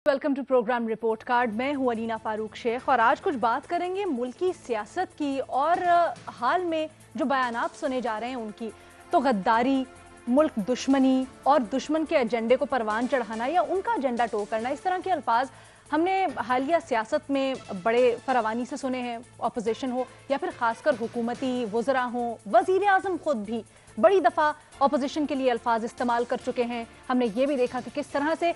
Welcome to program report card. मैं हूं अलीना फारूक शेख और आज कुछ बात करेंगे मुल्की सियासत की और हाल में जो बयानात सुने जा रहे हैं उनकी। तो गद्दारी, मुल्क दुश्मनी और दुश्मन के एजेंडे को परवान चढ़ाना या उनका एजेंडा टो करना, इस तरह के अल्फाज हमने हालिया सियासत में बड़े फरावानी से सुने हैं। अपोजिशन हो या फिर खासकर हुकूमती वज़रा हों, वज़ीर आज़म खुद भी बड़ी दफ़ा अपोजिशन के लिए अल्फाज इस्तेमाल कर चुके हैं। हमने ये भी देखा कि किस तरह से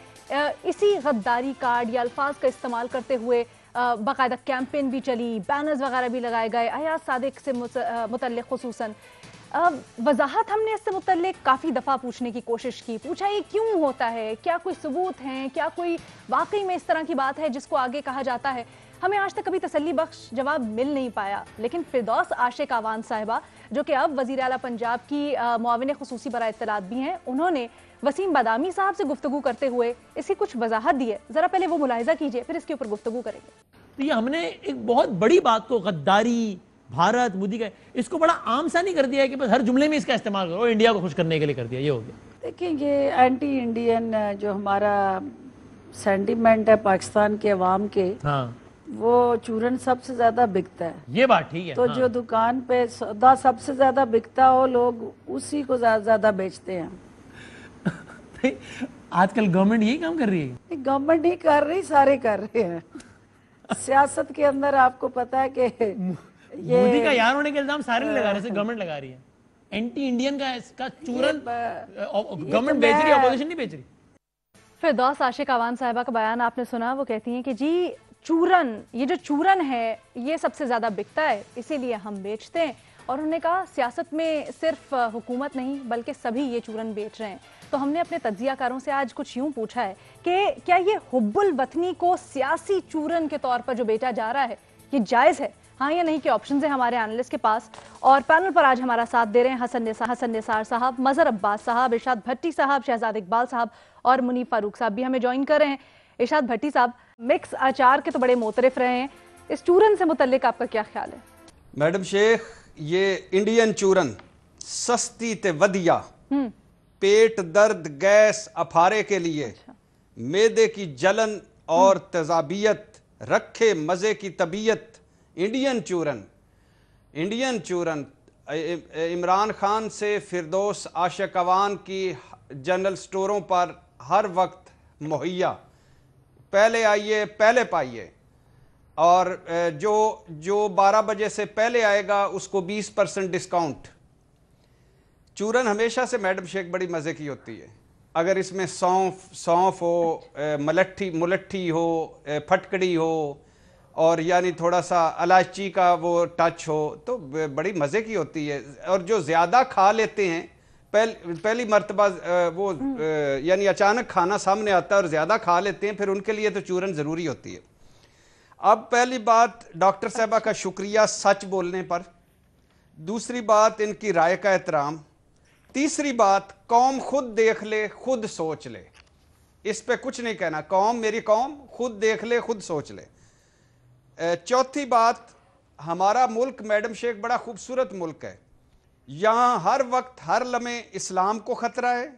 इसी गद्दारी कार्ड या अल्फाज का इस्तेमाल करते हुए बाकायदा कैंपेन भी चली, बैनर्स वगैरह भी लगाए गए अयाज सादिक से मुतल्लिक़ खुसूसन। वजाहत हमने इससे मुतल्लिक़ काफ़ी दफ़ा पूछने की कोशिश की, पूछा ये क्यों होता है, क्या कोई सबूत हैं, क्या कोई वाकई में इस तरह की बात है जिसको आगे कहा जाता है। हमें आज तक कभी तसल्ली बख्श जवाब मिल नहीं पाया। लेकिन फिरदौस आशिक आवान साहिबा, जो कि अब वज़ीर आला पंजाब की मुआविन खुसूसी बराए इत्तलात भी हैं, उन्होंने वसीम बादामी साहब से गुफ्तगू करते हुए इसकी कुछ वजाहत दी है। ज़रा पहले वो मुलाहिजा कीजिए, फिर इसके ऊपर गुफ्तगू करेंगे। तो ये हमने एक बहुत बड़ी बात को, गद्दारी, भारत, मोदी का, इसको बड़ा आम सा नहीं कर दिया है कि बस हर जुमले में इसका इस्तेमाल करो, इंडिया को खुश करने के लिए कर दिया, ये हो गया। देखिए, ये एंटी इंडियन जो हमारा सेंटिमेंट है पाकिस्तान के अवाम के, हाँ, वो चूरन सबसे ज्यादा बिकता है। ये बात ठीक है। तो हाँ, जो दुकान पे सौदा सबसे ज्यादा बिकता हो, लोग उसी को ज्यादा बेचते हैं। आजकल गवर्नमेंट यही काम कर रही है। गवर्नमेंट नहीं कर रही, सारे कर रहे हैं। सियासत के अंदर आपको पता है कि मोदी का यार होने के इल्जाम सारे नहीं लगा रहे, गवर्नमेंट लगा रही है। एंटी इंडियन का इसका चूरन गवर्नमेंट बेच रही है, अपोजिशन नहीं बेच रही। फिरदौस आशिक आवान साहिबा का बयान आपने सुना। वो कहती हैं कि जी चूरन, ये जो चूरन है ये सबसे ज़्यादा बिकता है, इसीलिए हम बेचते हैं। और उन्होंने कहा सियासत में सिर्फ हुकूमत नहीं बल्कि सभी ये चूरन बेच रहे हैं। तो हमने अपने तज्जियाकारों से आज कुछ यूँ पूछा है कि क्या ये हुब्बुल वतनी को सियासी चूरन के तौर पर जो बेचा जा रहा है ये जायज़ है, हाँ या नहीं के ऑप्शन है हमारे एनालिस्ट के पास। और पैनल पर आज हमारा साथ दे रहे हैं हसन निसार साहब, मजहर अब्बास साहब, इरशाद भट्टी साहब, शहजाद इकबाल साहब और मुनीफ फारूक साहब भी हमें ज्वाइन कर रहे हैं। इरशाद भट्टी साहब, मिक्स अचार के तो बड़े मोतरफ रहे हैं, इस चूरन से मुतल्लिक आपका क्या ख्याल है? मैडम शेख, ये इंडियन चूरन सस्ती ते वधिया, पेट दर्द, गैस, अफारे के लिए, मैदे की जलन और तेजाबियत, रखे मज़े की तबीयत, इंडियन चूरन। इंडियन चूरन इमरान खान से फिरदौस आशिक अवान की जनरल स्टोरों पर हर वक्त मुहैया, पहले आइए पहले पाइए। और जो 12 बजे से पहले आएगा उसको 20% डिस्काउंट। चूरन हमेशा से मैडम शेख बड़ी मज़े की होती है। अगर इसमें सौंफ हो, मुलट्ठी हो, फटकड़ी हो और यानी थोड़ा सा इलायची का वो टच हो तो बड़ी मज़े की होती है। और जो ज़्यादा खा लेते हैं, पहली मर्तबा वो यानी अचानक खाना सामने आता है और ज़्यादा खा लेते हैं, फिर उनके लिए तो चूरन ज़रूरी होती है। अब पहली बात डॉक्टर साहबा का शुक्रिया सच बोलने पर, दूसरी बात इनकी राय का एहतराम, तीसरी बात कौम खुद देख ले खुद सोच ले। इस पे कुछ नहीं कहना, कौम मेरी कौम खुद देख ले खुद सोच ले। चौथी बात, हमारा मुल्क मैडम शेख बड़ा खूबसूरत मुल्क है। यहाँ हर वक्त हर लम्हे इस्लाम को ख़तरा है,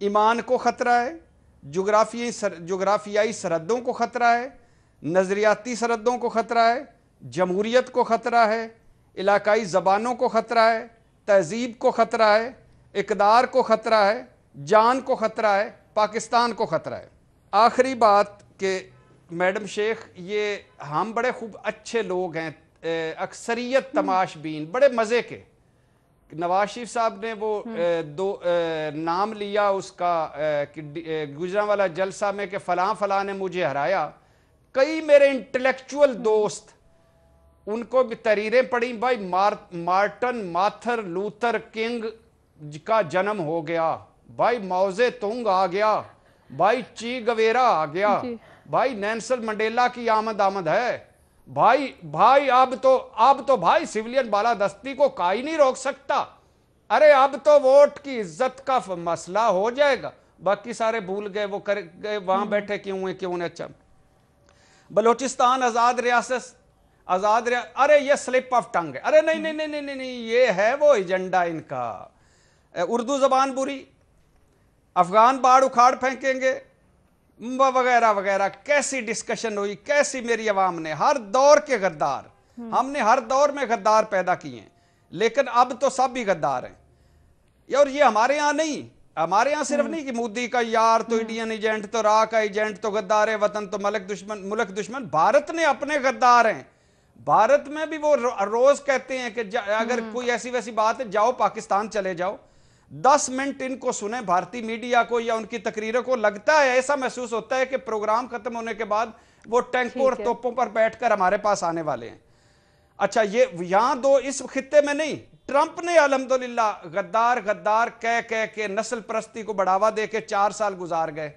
ईमान को ख़तरा है, जुग्राफियाई सरहदों को ख़तरा है, नज़रियाती सरहदों को ख़तरा है, जमहूरियत को ख़तरा है, इलाकाई ज़बानों को ख़तरा है, तहज़ीब को ख़तरा है, इक़दार को ख़तरा है, जान को ख़तरा है, पाकिस्तान को ख़तरा है। आखिरी बात कि मैडम शेख, ये हम बड़े खूब अच्छे लोग हैं, अक्सरियत तमाशबीन, बड़े मज़े के। नवाज शरीफ साहब ने वो नाम लिया उसका गुजरांवाला जलसा में कि फ़लाँ फ़लाँ ने मुझे हराया। कई मेरे इंटेलेक्चुअल दोस्त, उनको भी तहरीरें पढ़ी, भाई मार्टिन माथर लूथर किंग का जन्म हो गया, भाई माओजे तुंग आ गया, भाई ची गवेरा आ गया, भाई नेल्सन मंडेला की आमद है, भाई अब तो भाई सिविलियन बालादस्ती को काई नहीं रोक सकता। अरे अब तो वोट की इज्जत का मसला हो जाएगा। बाकी सारे भूल गए, वो कर गए वहां बैठे क्यों है, क्यों नहीं। अच्छा, बलोचिस्तान आज़ाद रियासत, अरे ये स्लिप ऑफ टंग है। अरे नहीं नहीं नहीं नहीं नहीं, नहीं ये है वो एजेंडा इनका। उर्दू जबान बुरी, अफगान बाढ़ उखाड़ फेंकेंगे, वगैरह वगैरह। कैसी डिस्कशन हुई, कैसी मेरी आवाम ने, हर दौर के गद्दार, हमने हर दौर में गद्दार पैदा किए हैं, लेकिन अब तो सब भी गद्दार हैं। और ये हमारे यहाँ नहीं, हमारे यहाँ सिर्फ नहीं कि मोदी का यार तो इंडियन एजेंट, तो रा का एजेंट, तो गद्दार है, वतन तो मुल्क दुश्मन। भारत ने अपने गद्दार हैं। भारत में भी वो रोज कहते हैं कि अगर कोई ऐसी वैसी बात है, जाओ पाकिस्तान चले जाओ। 10 मिनट इनको सुने, भारतीय मीडिया को या उनकी तकरीरों को, लगता है, ऐसा महसूस होता है कि प्रोग्राम खत्म होने के बाद वो टैंकों और तोपों पर बैठकर हमारे पास आने वाले हैं। अच्छा, ये यहां दो इस खित्ते में नहीं, ट्रंप ने अल्हम्दुलिल्लाह गद्दार गद्दार कह कह के नस्ल परस्ती को बढ़ावा दे के 4 साल गुजार गए,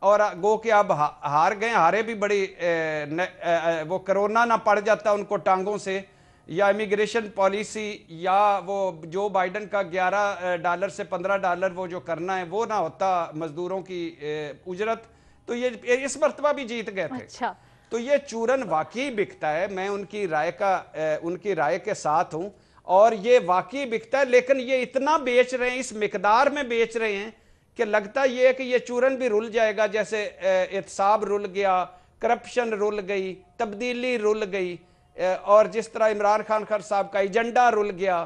और गो के अब हार गए। हारे भी बड़ी वो कोरोना ना पड़ जाता उनको टांगों से, या इमिग्रेशन पॉलिसी, या वो जो बाइडन का $11 से $15 वो जो करना है वो ना होता मजदूरों की उजरत, तो ये इस मरतबा भी जीत गए थे। अच्छा। तो ये चूरन वाकई बिकता है, मैं उनकी राय के साथ हूं, और ये वाकई बिकता है। लेकिन ये इतना बेच रहे हैं, इस मिकदार में बेच रहे हैं कि लगता ये है कि ये चूरन भी रुल जाएगा, जैसे एहतसाब रुल गया, करप्शन रुल गई, तब्दीली रुल गई, और जिस तरह इमरान खान साहब का एजेंडा रुल गया,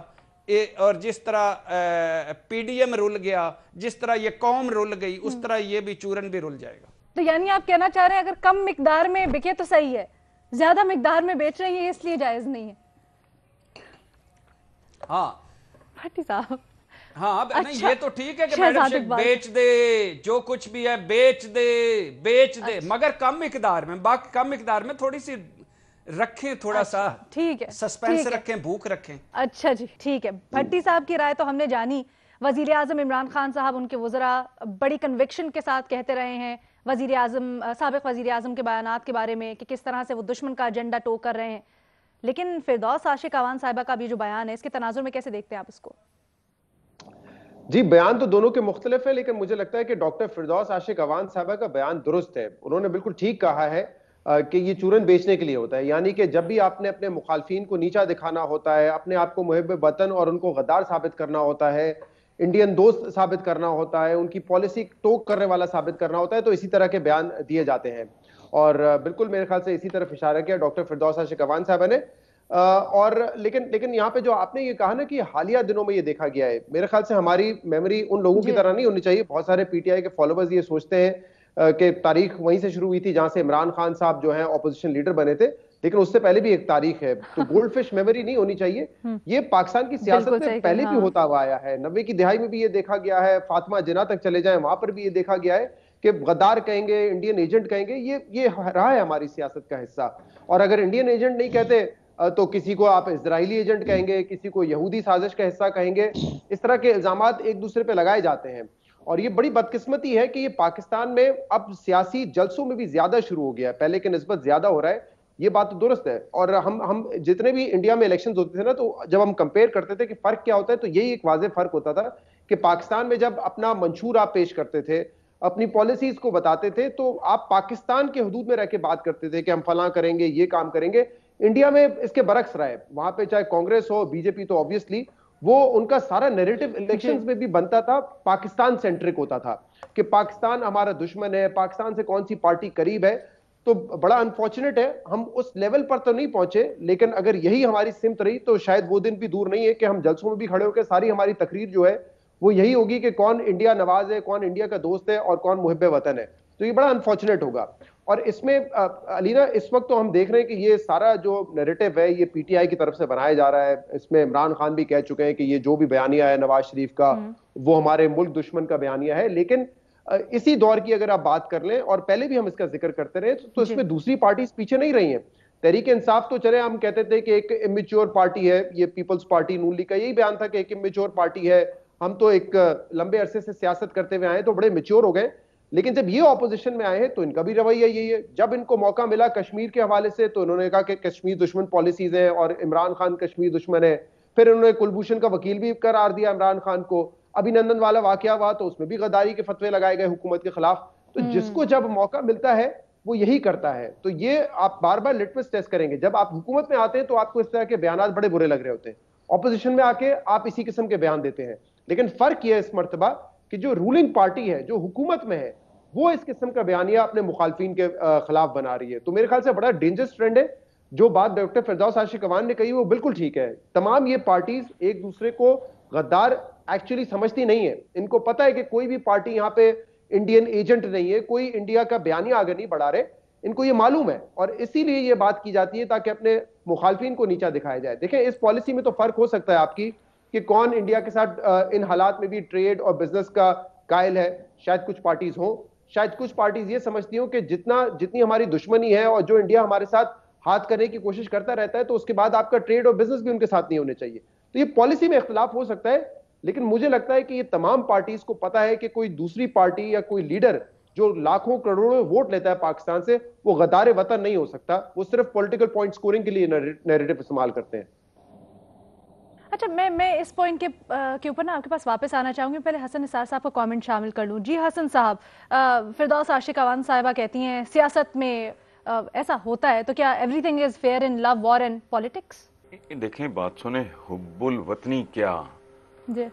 और जिस तरह पीडीएम रुल गया, जिस तरह ये कौम रुल गई, उस तरह ये भी चूरन भी रुल जाएगा। तो यानी आप कहना चाह रहे हैं अगर कम मिकदार में बिके तो सही है, ज्यादा मिकदार में बेच रहे हैं इसलिए जायज नहीं है? हाँ भट्टी साहब, हाँ, अब अच्छा, नहीं, ये तो ठीक है कि मैडम शेख बेच दे, जो कुछ भी है बेच दे, अच्छा, मगर कम मिकदार में, बाकी कम मिकदार में थोड़ी सी रखें, थोड़ा सा ठीक है, सस्पेंस रखें, भूख रखें। अच्छा जी, ठीक है। भट्टी साहब की राय तो हमने जानी। वजीर आजम इमरान खान साहब, उनके वज़रा बड़ी कन्विक्शन के साथ कहते रहे हैं साबिक वजीर आजम के बयानात के बारे में कि किस तरह से वो दुश्मन का एजेंडा टो कर रहे हैं। लेकिन फिरदौस आशिक अवान साहिबा का भी जो बयान है, इसके तनाजुर में कैसे देखते हैं आप इसको? जी, बयान तो दोनों के मुख्तलिफ है, लेकिन मुझे लगता है कि डॉक्टर फिरदौस आशिक अवान साहिबा का बयान दुरुस्त है। उन्होंने बिल्कुल ठीक कहा है कि ये चूरन बेचने के लिए होता है। यानी कि जब भी आपने अपने मुखालफिन को नीचा दिखाना होता है, अपने आप को मुहिब वतन और उनको गद्दार साबित करना होता है, इंडियन दोस्त साबित करना होता है, उनकी पॉलिसी टोक करने वाला साबित करना होता है, तो इसी तरह के बयान दिए जाते हैं। और बिल्कुल मेरे ख्याल से इसी तरफ इशारा किया डॉक्टर फिरदौस आशिक अवान साहिबा ने। और लेकिन यहाँ पे जो आपने ये कहा ना कि हालिया दिनों में ये देखा गया है, मेरे ख्याल से हमारी मेमोरी उन लोगों की तरह नहीं होनी चाहिए। बहुत सारे पीटीआई के फॉलोवर्स ये सोचते हैं कि तारीख वहीं से शुरू हुई थी जहां से इमरान खान साहब जो हैं ऑपोजिशन लीडर बने थे, लेकिन उससे पहले भी एक तारीख है। तो गोल्ड फिश मेमोरी नहीं होनी चाहिए। ये पाकिस्तान की सियासत में पहले भी होता हुआ आया है। 90 की दिहाई में भी ये देखा गया है, फातिमा जिन्ना तक चले जाए वहां पर भी ये देखा गया है कि गद्दार कहेंगे, इंडियन एजेंट कहेंगे, ये रहा है हमारी सियासत का हिस्सा। और अगर इंडियन एजेंट नहीं कहते तो किसी को आप इजरायली एजेंट कहेंगे, किसी को यहूदी साजिश का हिस्सा कहेंगे। इस तरह के इल्जामात एक दूसरे पे लगाए जाते हैं, और ये बड़ी बदकिस्मती है कि ये पाकिस्तान में अब सियासी जलसों में भी ज्यादा शुरू हो गया है, पहले के निस्बत ज्यादा हो रहा है। ये बात तो दुरुस्त है। और हम जितने भी इंडिया में इलेक्शंस होते थे ना, तो जब हम कंपेयर करते थे कि फर्क क्या होता है, तो यही एक वाज़ेह फर्क होता था कि पाकिस्तान में जब अपना मंशूर आप पेश करते थे, अपनी पॉलिसीज को बताते थे, तो आप पाकिस्तान के हदूद में रह के बात करते थे कि हम फलां करेंगे, ये काम करेंगे। इंडिया में इसके बरक्स रहा है। वहां पे चाहे कांग्रेस हो, बीजेपी, तो ऑब्वियसली वो उनका सारा नैरेटिव इलेक्शंस में भी बनता था, पाकिस्तान सेंट्रिक होता था कि पाकिस्तान हमारा दुश्मन है, पाकिस्तान से कौन सी पार्टी करीब है। तो बड़ा अनफॉर्चुनेट है, हम उस लेवल पर तो नहीं पहुंचे, लेकिन अगर यही हमारी सिमत रही तो शायद वो दिन भी दूर नहीं है कि हम जलसों में भी खड़े होकर सारी हमारी तकरीर जो है वो यही होगी कि कौन इंडिया नवाज है, कौन इंडिया का दोस्त है और कौन मुहिब वतन है। तो ये बड़ा अनफॉर्चुनेट होगा। और इसमें अलीना, इस वक्त तो हम देख रहे हैं कि ये सारा जो नैरेटिव है ये पीटीआई की तरफ से बनाया जा रहा है। इसमें इमरान खान भी कह चुके हैं कि ये जो भी बयानिया है नवाज शरीफ का, वो हमारे मुल्क दुश्मन का बयानिया है। लेकिन इसी दौर की अगर आप बात कर लें, और पहले भी हम इसका जिक्र करते रहे, तो इसमें दूसरी पार्टीज पीछे नहीं रही हैं। तहरीक इंसाफ तो चले, हम कहते थे कि एक इमेच्योर पार्टी है, ये पीपल्स पार्टी नून लीग का यही बयान था कि एक इमेच्योर पार्टी है, हम तो एक लंबे अरसे से सियासत करते हुए आए तो बड़े मेच्योर हो गए। लेकिन जब ये ऑपोजिशन में आए हैं तो इनका भी रवैया यही है। जब इनको मौका मिला कश्मीर के हवाले से तो इन्होंने कहा कि कश्मीर दुश्मन पॉलिसीज है और इमरान खान कश्मीर दुश्मन है। फिर इन्होंने कुलभूषण का वकील भी करार दिया इमरान खान को। अभिनंदन वाला वाकया हुआ तो उसमें भी गद्दारी के फतवे लगाए गए हुकूमत के खिलाफ। तो जिसको जब मौका मिलता है वो यही करता है। तो ये आप बार बार लिटमस टेस्ट करेंगे। जब आप हुकूमत में आते हैं तो आपको इस तरह के बयान बड़े बुरे लग रहे होते हैं, ऑपोजिशन में आके आप इसी किस्म के बयान देते हैं। लेकिन फर्क यह है इस मर्तबा कि जो रूलिंग पार्टी है, जो हुकूमत में है, वो इस किस्म का बयानिया अपने मुखालफिन के खिलाफ बना रही है। तो मेरे ख्याल से बड़ा डेंजरस ट्रेंड है। जो बात डॉक्टर फिरदौस आशिक अवान ने कही वो बिल्कुल ठीक है। तमाम ये पार्टीज एक दूसरे को गद्दार एक्चुअली समझती नहीं है। इनको पता है कि कोई भी पार्टी यहाँ पे इंडियन एजेंट नहीं है, कोई इंडिया का बयानिया आगे नहीं बढ़ा रहे, इनको ये मालूम है और इसीलिए ये बात की जाती है ताकि अपने मुखालफिन को नीचा दिखाया जाए। देखें, इस पॉलिसी में तो फर्क हो सकता है आपकी कि कौन इंडिया के साथ इन हालात में भी ट्रेड और बिजनेस का कायल है। शायद कुछ पार्टीज हो, शायद कुछ पार्टीज ये समझती हो कि जितनी हमारी दुश्मनी है और जो इंडिया हमारे साथ हाथ करने की कोशिश करता रहता है तो उसके बाद आपका ट्रेड और बिजनेस भी उनके साथ नहीं होने चाहिए। तो ये पॉलिसी में इख्तिलाफ हो सकता है, लेकिन मुझे लगता है कि ये तमाम पार्टीज को पता है कि कोई दूसरी पार्टी या कोई लीडर जो लाखों करोड़ों वोट लेता है पाकिस्तान से, वो गद्दार वतन नहीं हो सकता। वो सिर्फ पॉलिटिकल पॉइंट स्कोरिंग के लिए नैरेटिव इस्तेमाल करते हैं। अच्छा, मैं इस पॉइंट के ऊपर ना आपके पास वापस आना चाहूंगी। पहले हसन निसार साहब का कमेंट शामिल कर लूं। जी हसन साहब, फिरदौस आशिक अवान साहिबा कहती हैं सियासत में ऐसा होता है, तो क्या everything is fair in love, war and politics? देखें, बात सुने, हुब्बुल वतनी क्या, जी,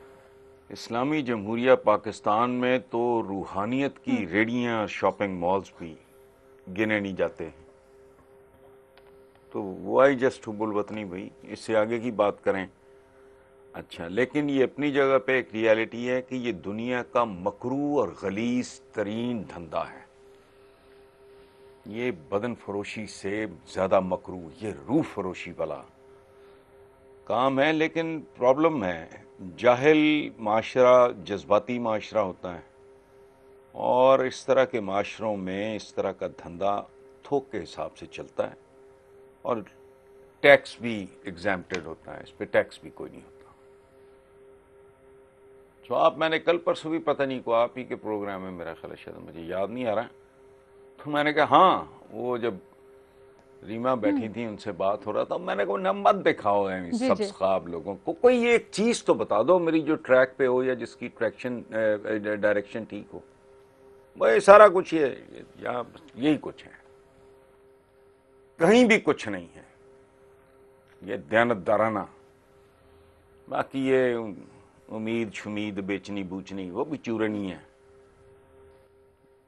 इस्लामी जमहूरिया पाकिस्तान में तो रूहानियत की रेडियां, शॉपिंग मॉल्स भी गिने नहीं जाते हैं। तो वाई जस्ट हुब्बुल वतनी भाई, इससे आगे की बात करें। अच्छा, लेकिन ये अपनी जगह पे एक रियलिटी है कि ये दुनिया का मकरू और गलीज तरीन धंधा है। ये बदन फरोशी से ज़्यादा मकरू, ये रूह फरोशी वाला काम है। लेकिन प्रॉब्लम है, जाहिल माशरा जज्बाती माशरा होता है और इस तरह के माशरों में इस तरह का धंधा थोक के हिसाब से चलता है और टैक्स भी एग्जैम्प्टेड होता है, इस पर टैक्स भी कोई नहीं होता। तो आप, मैंने कल परसों भी पता नहीं को आप ही के प्रोग्राम में, मेरा ख्याल शायद, मुझे याद नहीं आ रहा, तो मैंने कहा हाँ, वो जब रीमा बैठी थी उनसे बात हो रहा था, मैंने कहा नंबर दिखाओ सब ख्वाब लोगों को, कोई एक चीज तो बता दो मेरी जो ट्रैक पे हो या जिसकी ट्रैक्शन डायरेक्शन ठीक हो। भाई सारा कुछ ये यही कुछ है, कहीं भी कुछ नहीं है, ये दयानतदाराना। बाकी ये उम्मीद शुमीद बेचनी बूचनी वो भी चूरनी है।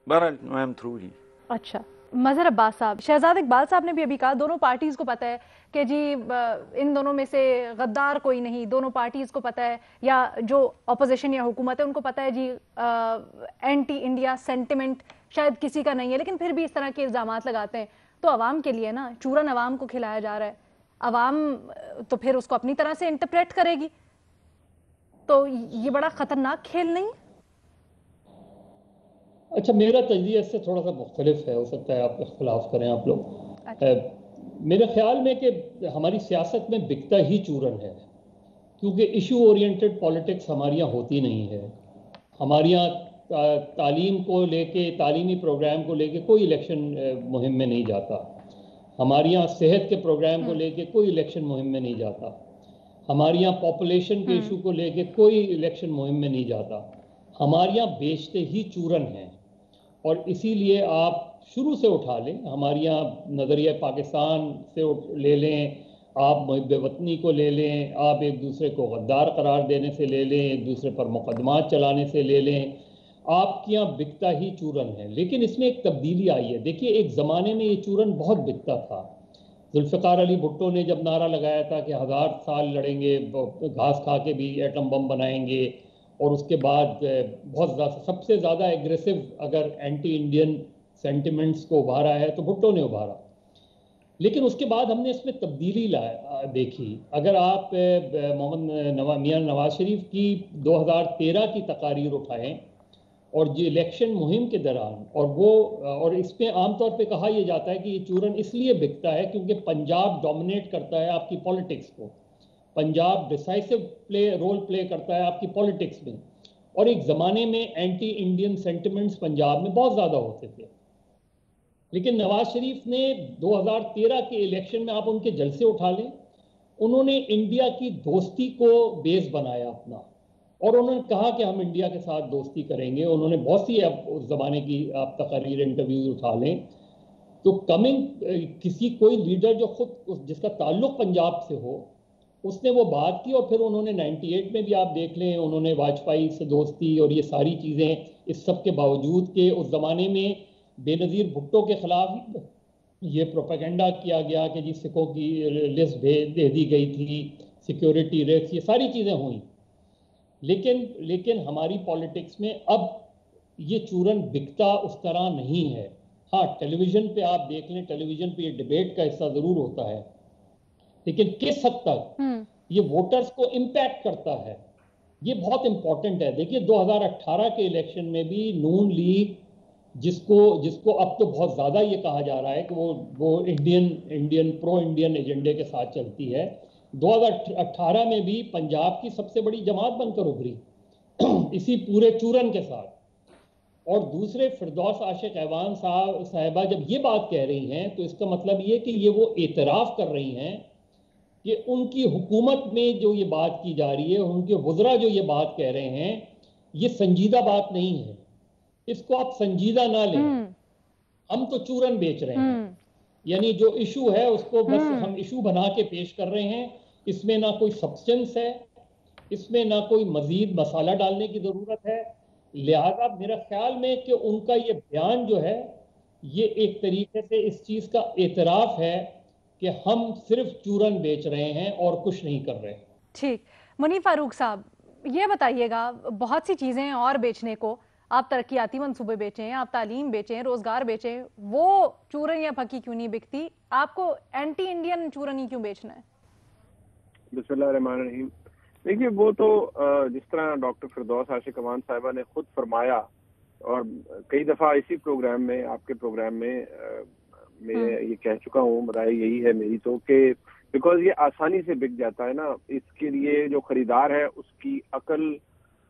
बहरहाल आई एम थ्रू जी। अच्छा, मजहर अब्बास साहब, शहजाद इकबाल साहब ने भी अभी कहा दोनों पार्टीज को पता है कि जी इन दोनों में से गद्दार कोई नहीं, दोनों पार्टीज को पता है, या जो अपोजिशन या हुकूमत है उनको पता है जी एंटी इंडिया सेंटिमेंट शायद किसी का नहीं है, लेकिन फिर भी इस तरह के इल्जामात लगाते हैं। तो अवाम के लिए ना चूरन अवाम को खिलाया जा रहा है, अवाम तो फिर उसको अपनी तरह से इंटरप्रेट करेगी, तो ये बड़ा खतरनाक खेल नहीं? अच्छा, मेरा तजज़िया इससे थोड़ा सा मुख्तलिफ है, हो सकता है आप इख्तिलाफ करें आप लोग। अच्छा। मेरे ख्याल में कि हमारी सियासत में बिकता ही चूरन है, क्योंकि इशू ओरिएंटेड पॉलिटिक्स हमारे यहाँ होती नहीं है। हमारे यहाँ तालीम को लेके, तालीमी प्रोग्राम को लेके कोई इलेक्शन मुहिम में नहीं जाता। हमारे यहाँ सेहत के प्रोग्राम को लेके कोई इलेक्शन मुहिम में नहीं जाता। हमारे यहाँ पॉपुलेशन के इशू को लेके कोई इलेक्शन मुहिम में नहीं जाता। हमारे यहाँ बेचते ही चूरन हैं, और इसीलिए आप शुरू से उठा लें, हमारे यहाँ नज़रिया पाकिस्तान से ले लें, आप मुहिब वतनी को ले लें, आप एक दूसरे को गद्दार करार देने से ले लें, एक दूसरे पर मुकदमात चलाने से ले लें, आपके यहाँ बिकता ही चूरन है। लेकिन इसमें एक तब्दीली आई है। देखिए, एक ज़माने में ये चूरन बहुत बिकता था। जुल्फ़िकार अली भुट्टो ने जब नारा लगाया था कि 1000 साल लड़ेंगे, घास खा के भी एटम बम बनाएंगे, और उसके बाद बहुत सबसे ज़्यादा एग्रेसिव अगर एंटी इंडियन सेंटिमेंट्स को उभारा है तो भुट्टो ने उभारा। लेकिन उसके बाद हमने इसमें तब्दीली देखी। अगर आप मोहम्मद मियां नवाज शरीफ की 2013 की तकारीर उठाएं और जो इलेक्शन मुहिम के दौरान, और इसमें आमतौर पे कहा यह जाता है कि ये चूरन इसलिए बिकता है क्योंकि पंजाब डोमिनेट करता है आपकी पॉलिटिक्स को, पंजाब डिसाइसिव रोल प्ले करता है आपकी पॉलिटिक्स में, और एक ज़माने में एंटी इंडियन सेंटिमेंट्स पंजाब में बहुत ज़्यादा होते थे। लेकिन नवाज शरीफ ने 2013 के इलेक्शन में, आप उनके जलसे उठा लें, उन्होंने इंडिया की दोस्ती को बेस बनाया अपना, और उन्होंने कहा कि हम इंडिया के साथ दोस्ती करेंगे। उन्होंने बहुत सी उस ज़माने की आप तकरीर इंटरव्यूज उठा लें तो कोई लीडर जो खुद जिसका ताल्लुक पंजाब से हो, उसने वो बात की। और फिर उन्होंने 98 में भी आप देख लें, उन्होंने वाजपेयी से दोस्ती और ये सारी चीज़ें इस सब के बावजूद कि उस ज़माने में बेनज़ीर भुट्टो के ख़िलाफ़ ये प्रोपेगेंडा किया गया कि जी सिखों की लिस्ट दे दी गई थी, सिक्योरिटी रिस्क, ये सारी चीज़ें हुई। लेकिन हमारी पॉलिटिक्स में अब ये चूरन बिकता उस तरह नहीं है। हाँ, टेलीविज़न पे आप देख लें, टेलीविज़न पे ये डिबेट का हिस्सा ज़रूर होता है, लेकिन किस हद तक ये वोटर्स को इम्पैक्ट करता है, ये बहुत इंपॉर्टेंट है। देखिए 2018 के इलेक्शन में भी नून लीग, जिसको अब तो बहुत ज़्यादा ये कहा जा रहा है कि वो इंडियन प्रो इंडियन एजेंडे के साथ चलती है, 2018 में भी पंजाब की सबसे बड़ी जमात बनकर उभरी इसी पूरे चूरन के साथ। और दूसरे फिरदौस आशिक ऐवान साहिबा जब ये बात कह रही हैं तो इसका मतलब ये कि ये वो एतराफ़ कर रही हैं कि उनकी हुकूमत में जो ये बात की जा रही है, उनके वज़रा जो ये बात कह रहे हैं, ये संजीदा बात नहीं है, इसको आप संजीदा ना लें। हम तो चूरन बेच रहे हैं, यानी जो इशू है उसको बस हम इशू बना के पेश कर रहे हैं। इसमें ना कोई सब्सटेंस है, इसमें ना कोई मजीद मसाला डालने की ज़रूरत है। लिहाजा मेरा ख्याल में कि उनका ये बयान जो है, ये एक तरीके से इस चीज़ का एतराफ़ है कि हम सिर्फ चूरन बेच रहे हैं और कुछ नहीं कर रहे। ठीक, मुनीफ फारूक साहब, ये बताइएगा, बहुत सी चीज़ें हैं और बेचने को। आप तरक्याती मंसूबे बेचें, आप तालीम बेचें, रोज़गार बेचें, वो चूरन या फकी क्यों नहीं बिकती? आपको एंटी इंडियन चूरन ही क्यों बेचना है? बिस्मिल्लाहिर्रहमानिर्रहीम। देखिए, वो तो जिस तरह डॉक्टर फिरदौस आशिक अवान साहिबा ने खुद फरमाया और कई दफ़ा इसी प्रोग्राम में, आपके प्रोग्राम में मैं ये कह चुका हूँ, राय यही है मेरी तो कि बिकॉज ये आसानी से बिक जाता है ना, इसके लिए जो खरीदार है उसकी अकल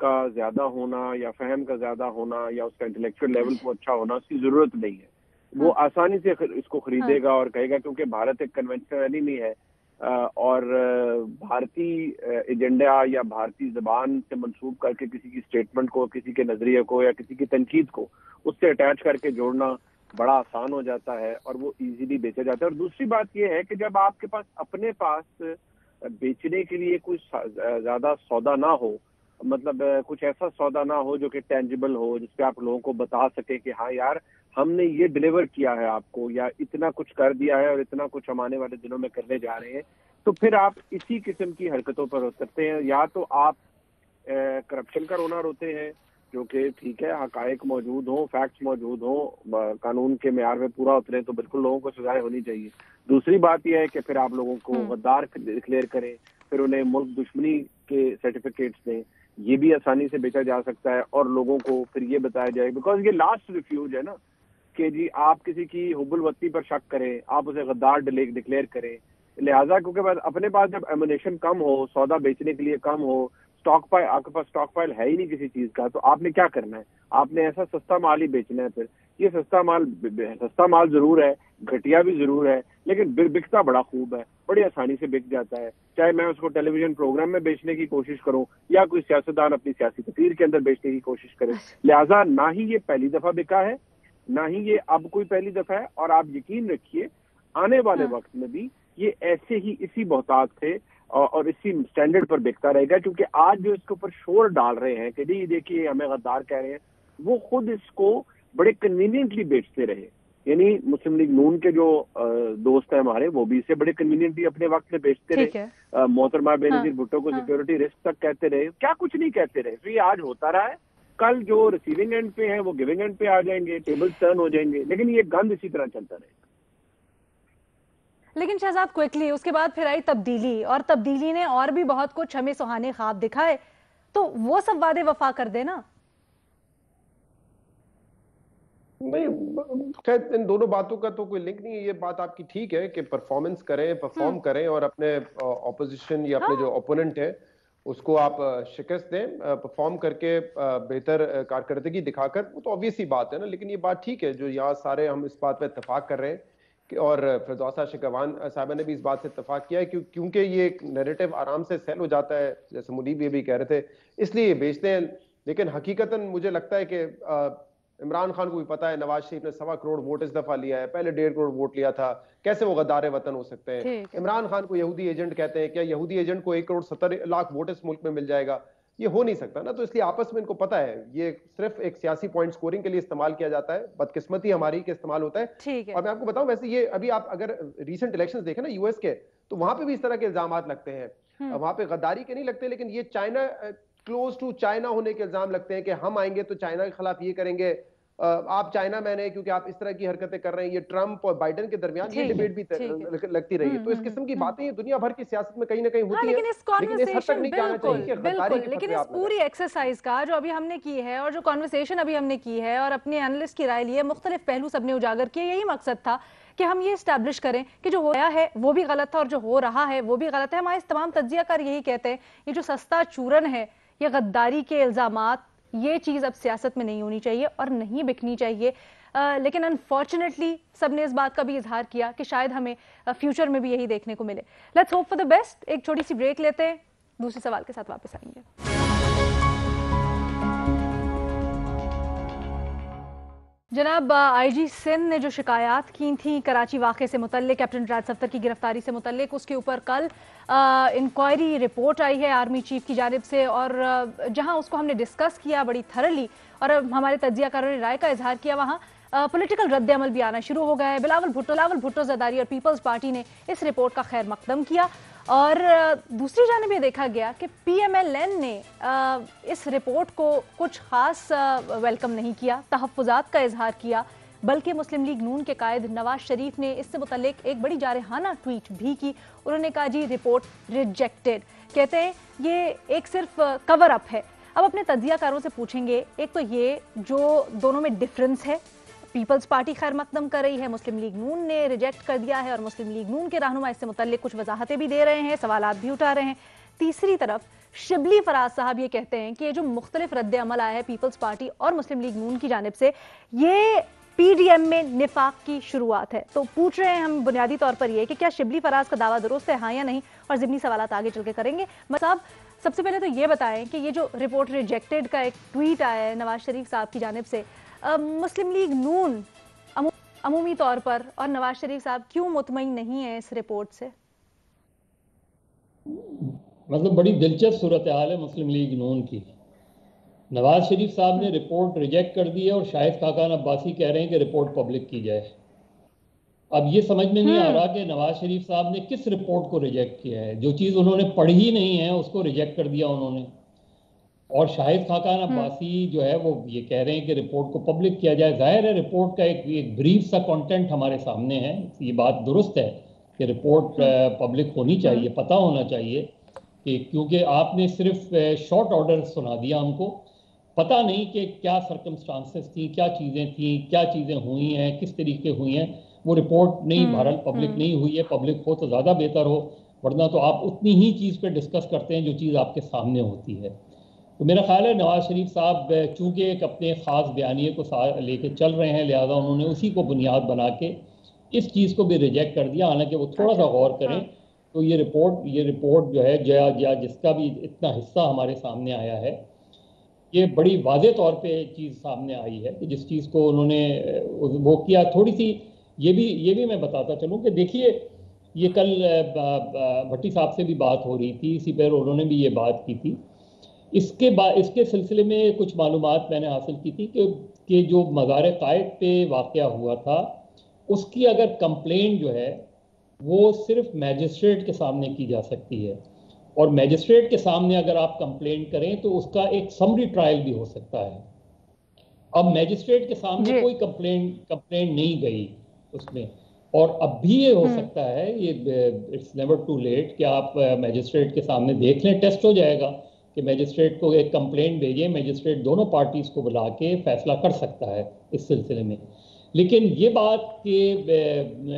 का ज्यादा होना या फहम का ज्यादा होना या उसका इंटेलेक्चुअल लेवल को अच्छा होना उसकी जरूरत नहीं है। वो आसानी से इसको खरीदेगा और कहेगा, क्योंकि भारत एक कन्वेंशनल एनिमी है और भारतीय एजेंडा या भारतीय जबान से मंसूब करके किसी की स्टेटमेंट को, किसी के नजरिए को या किसी की तनकीद को उससे अटैच करके जोड़ना बड़ा आसान हो जाता है और वो इजीली बेचा जाता है। और दूसरी बात ये है कि जब आपके पास अपने पास बेचने के लिए कुछ ज्यादा सौदा ना हो, मतलब कुछ ऐसा सौदा ना हो जो कि टेंजिबल हो, जिसपे आप लोगों को बता सके कि हाँ यार हमने ये डिलीवर किया है आपको, या इतना कुछ कर दिया है और इतना कुछ हम आने वाले दिनों में करने जा रहे हैं, तो फिर आप इसी किस्म की हरकतों पर उतरते हैं। या तो आप करप्शन का रोना रोते हैं, जो कि ठीक है, हकायक मौजूद हो, फैक्ट्स मौजूद हो, कानून के मेयार में पूरा उतरे तो बिल्कुल लोगों को सजाएं होनी चाहिए। दूसरी बात यह है कि फिर आप लोगों को गद्दार डिक्लेयर करें, फिर उन्हें मुल्क दुश्मनी के सर्टिफिकेट्स दें, ये भी आसानी से बेचा जा सकता है और लोगों को फिर ये बताया जाए, बिकॉज ये लास्ट रिफ्यूज है ना, कि जी आप किसी की हुब्बुल-वत्ती पर शक करें, आप उसे गद्दार डिक्लेयर करें। लिहाजा क्योंकि अपने पास जब एमुनेशन कम हो, सौदा बेचने के लिए कम हो, आपके पास स्टॉक पाइल है ही नहीं किसी चीज का, तो आपने क्या करना है? आपने ऐसा सस्ता माल ही बेचना है। फिर ये सस्ता माल जरूर है, घटिया भी जरूर है, लेकिन बिकता बड़ा खूब है, बड़ी आसानी से बिक जाता है। चाहे मैं उसको टेलीविजन प्रोग्राम में बेचने की कोशिश करूं या कोई सियासतदान अपनी सियासी तकरीर के अंदर बेचने की कोशिश करे। लिहाजा ना ही ये पहली दफा बिका है, ना ही ये अब कोई पहली दफा है, और आप यकीन रखिए आने वाले वक्त में भी ये ऐसे ही इसी बहुतात थे और इसी स्टैंडर्ड पर बिकता रहेगा। क्योंकि आज जो इसके ऊपर शोर डाल रहे हैं कि जी देखिए हमें गद्दार कह रहे हैं, वो खुद इसको बड़े कन्वीनियंटली बेचते रहे। यानी मुस्लिम लीग नून के जो दोस्त हैं हमारे, वो भी इसे बड़े कन्वीनियंटली अपने वक्त में बेचते रहे। मोहतरमा बेनजीर भुट्टो को सिक्योरिटी रिस्क तक कहते रहे, क्या कुछ नहीं कहते रहे। तो ये आज होता रहा है, कल जो रिसीविंग एंड पे है वो गिविंग एंड पे आ जाएंगे, टेबल टर्न हो जाएंगे, लेकिन ये गंद इसी तरह चलता रहेगा। लेकिन शहजाद क्विकली उसके बाद फिर आई तब्दीली, और तब्दीली ने और भी बहुत कुछ हमें सुहाने ख्वाब दिखाए, तो वो सब वादे वफा कर देना। नहीं, खैर इन दोनों बातों का तो कोई लिंक नहीं है। ये बात आपकी ठीक है कि परफॉर्मेंस करें, परफॉर्म करें और अपने ऑपोजिशन या अपने जो ओपोनेंट है उसको आप शिकस्त दें, परफॉर्म करके बेहतर कारकर्दगी दिखाकर, वो तो ऑब्वियस ही बात है ना। लेकिन ये बात ठीक है जो यहाँ सारे हम इस बात पर इत्तेफाक कर रहे हैं कि, और फिरदौस आशिक अवान साहिबा ने भी इस बात से इत्तेफाक किया है क्योंकि ये एक नैरेटिव आराम से सेल हो जाता है, जैसे मुनीब ये भी कह रहे थे, इसलिए ये बेचते हैं। लेकिन हकीकतन मुझे लगता है कि इमरान खान को भी पता है नवाज शरीफ ने 1.25 करोड़ वोट इस दफा लिया है, पहले 1.5 करोड़ वोट लिया था, कैसे वो गद्दार वतन हो सकते हैं। इमरान खान को यहूदी एजेंट कहते हैं, क्या यहूदी एजेंट को 1 करोड़ 70 लाख वोट इस मुल्क में मिल जाएगा? ये हो नहीं सकता ना। तो इसलिए आपस में इनको पता है ये सिर्फ एक सियासी पॉइंट स्कोरिंग के लिए इस्तेमाल किया जाता है, बदकिस्मती हमारी के इस्तेमाल होता है। ठीक है। और मैं आपको बताऊं, वैसे ये अभी आप अगर रीसेंट इलेक्शंस देखें ना यूएस के, तो वहां पे भी इस तरह के इल्जाम लगते हैं। वहां पे गद्दारी के नहीं लगते, लेकिन ये चाइना, क्लोज टू चाइना होने के इल्जाम लगते हैं कि हम आएंगे तो चाइना के खिलाफ ये करेंगे, आप चाइना मैन है क्योंकि आप इस तरह की हरकतें कर रहे हैं। ये ट्रंप और बाइडेन के दरमियान ये डिबेट भी लगती रही है। तो इस किस्म की बातें ये दुनिया भर की सियासत में कहीं ना कहीं होती है, लेकिन इस हद तक नहीं जाना चाहिए कि गद्दारी की लेकिन इस पूरी एक्सरसाइज का जो अभी हमने की है और जो कॉन्वर्सेशन अभी हमने की है और अपने एनालिस्ट की राय ली है, मुख्तलिफ पहलू सबने उजागर किए, यही मकसद था कि हम ये इस्टेब्लिश करें कि जो हो रहा है वो भी गलत था और जो हो रहा है वो भी गलत है। हमारे तमाम तज्जियाकार यही कहते हैं ये जो सस्ता चूरन है, ये गद्दारी के इल्जामात, ये चीज़ अब सियासत में नहीं होनी चाहिए और नहीं बिकनी चाहिए। लेकिन अनफॉर्चुनेटली सबने इस बात का भी इजहार किया कि शायद हमें फ्यूचर में भी यही देखने को मिले। Let's hope for the best. एक छोटी सी ब्रेक लेते हैं, दूसरे सवाल के साथ वापस आएंगे। जनाब, आईजी सिंध ने जो शिकायत की थी कराची वाक़े से मुतल्लिक, कैप्टन राज सफ्तर की गिरफ्तारी से मुतल्लिक, उसके ऊपर कल इंक्वायरी रिपोर्ट आई है आर्मी चीफ की जानिब से, और जहां उसको हमने डिस्कस किया बड़ी थरली और हमारे तज्जियाकारों ने राय का इजहार किया, वहां पॉलिटिकल रद्द अमल भी आना शुरू हो गया है। बिलावल भुट्टो जरदारी और पीपल्स पार्टी ने इस रिपोर्ट का खैर मकदम किया, और दूसरी जानिब ये देखा गया कि PMLN ने इस रिपोर्ट को कुछ खास वेलकम नहीं किया, तहफ़्फ़ुज़ात का इजहार किया, बल्कि मुस्लिम लीग नून के कायद नवाज शरीफ ने इससे मुतल्लिक एक बड़ी जारहाना ट्वीट भी की। उन्होंने कहा जी रिपोर्ट रिजेक्टेड, कहते हैं ये एक सिर्फ कवर अप है। अब अपने तज्जियाकारों से पूछेंगे, एक तो ये जो दोनों में डिफरेंस है, पीपल्स पार्टी खैर मकदम कर रही है, मुस्लिम लीग नून ने रिजेक्ट कर दिया है, और मुस्लिम लीग नून के रहनुमा इससे मुतल्लिक कुछ वजाहतें भी दे रहे हैं, सवालात भी उठा रहे हैं। तीसरी तरफ शिबली फराज साहब ये कहते हैं कि ये जो मुख्तलिफ रद्द अमल आया है पीपल्स पार्टी और मुस्लिम लीग नून की जानिब से, ये PDM में निफाक की शुरुआत है। तो पूछ रहे हैं हम बुनियादी तौर पर ये कि क्या शिबली फराज का दावा दुरुस्त है, हाँ या नहीं, और ज़िमनी सवालात आगे चल के करेंगे। साहब, सबसे पहले तो ये बताएं कि ये जो रिपोर्ट रिजेक्टेड का एक ट्वीट आया है नवाज शरीफ साहब की जानिब से, मुस्लिम लीग नून अमूमी तौर पर और नवाज शरीफ साहब क्यों मुतमईन नहीं है इस रिपोर्ट से? मतलब बड़ी दिलचस्प सूरत हाल है मुस्लिम लीग नून की। नवाज शरीफ साहब ने रिपोर्ट रिजेक्ट कर दी है और शाहिद खाकान अब्बासी कह रहे हैं कि रिपोर्ट पब्लिक की जाए। अब ये समझ में नहीं आ रहा कि नवाज शरीफ साहब ने किस रिपोर्ट को रिजेक्ट किया है। जो चीज़ उन्होंने पढ़ी नहीं है उसको रिजेक्ट कर दिया उन्होंने, और शाहिद खाकान अब्बासी जो है वो ये कह रहे हैं कि रिपोर्ट को पब्लिक किया जाए। जाहिर है रिपोर्ट का एक ब्रीफ सा कंटेंट हमारे सामने है, ये बात दुरुस्त है कि रिपोर्ट पब्लिक होनी चाहिए, पता होना चाहिए कि, क्योंकि आपने सिर्फ शॉर्ट ऑर्डर सुना दिया हमको, पता नहीं कि क्या सर्कमस्टांसेस थी, क्या चीज़ें थी, क्या चीज़ें हुई हैं, किस तरीके हुई हैं। वो रिपोर्ट नहीं बहरहाल पब्लिक नहीं हुई है, पब्लिक हो तो ज़्यादा बेहतर हो, वरना तो आप उतनी ही चीज़ पे डिस्कस करते हैं जो चीज़ आपके सामने होती है। तो मेरा ख्याल है नवाज शरीफ साहब चूँकि एक अपने ख़ास बयानिए को लेके चल रहे हैं, लिहाजा उन्होंने उसी को बुनियाद बना के इस चीज़ को भी रिजेक्ट कर दिया। हालांकि वो थोड़ा सा गौर करें तो ये रिपोर्ट जो है जया जिसका भी इतना हिस्सा हमारे सामने आया है, ये बड़ी वाज़े तौर पे चीज़ सामने आई है कि जिस चीज़ को उन्होंने वो किया। थोड़ी सी ये भी मैं बताता चलूँ कि देखिए, ये कल भट्टी साहब से भी बात हो रही थी, इसी पर उन्होंने भी ये बात की थी। इसके सिलसिले में कुछ मालूमात मैंने हासिल की थी कि जो मज़ार कायद पे वाक़या हुआ था, उसकी अगर कंप्लेंट जो है वो सिर्फ मैजिस्ट्रेट के सामने की जा सकती है, और मैजिस्ट्रेट के सामने अगर आप कंप्लेंट करें तो उसका एक समरी ट्रायल भी हो सकता है। अब मैजिस्ट्रेट के सामने कोई कंप्लेंट नहीं गई उसमें, और अब भी ये हो सकता है, ये इट्स नेवर टू लेट कि आप मैजिस्ट्रेट के सामने देख लें, टेस्ट हो जाएगा कि मैजिस्ट्रेट को एक कंप्लेंट भेजें, मैजिस्ट्रेट दोनों पार्टीज को बुला के फैसला कर सकता है इस सिलसिले में। लेकिन ये बात कि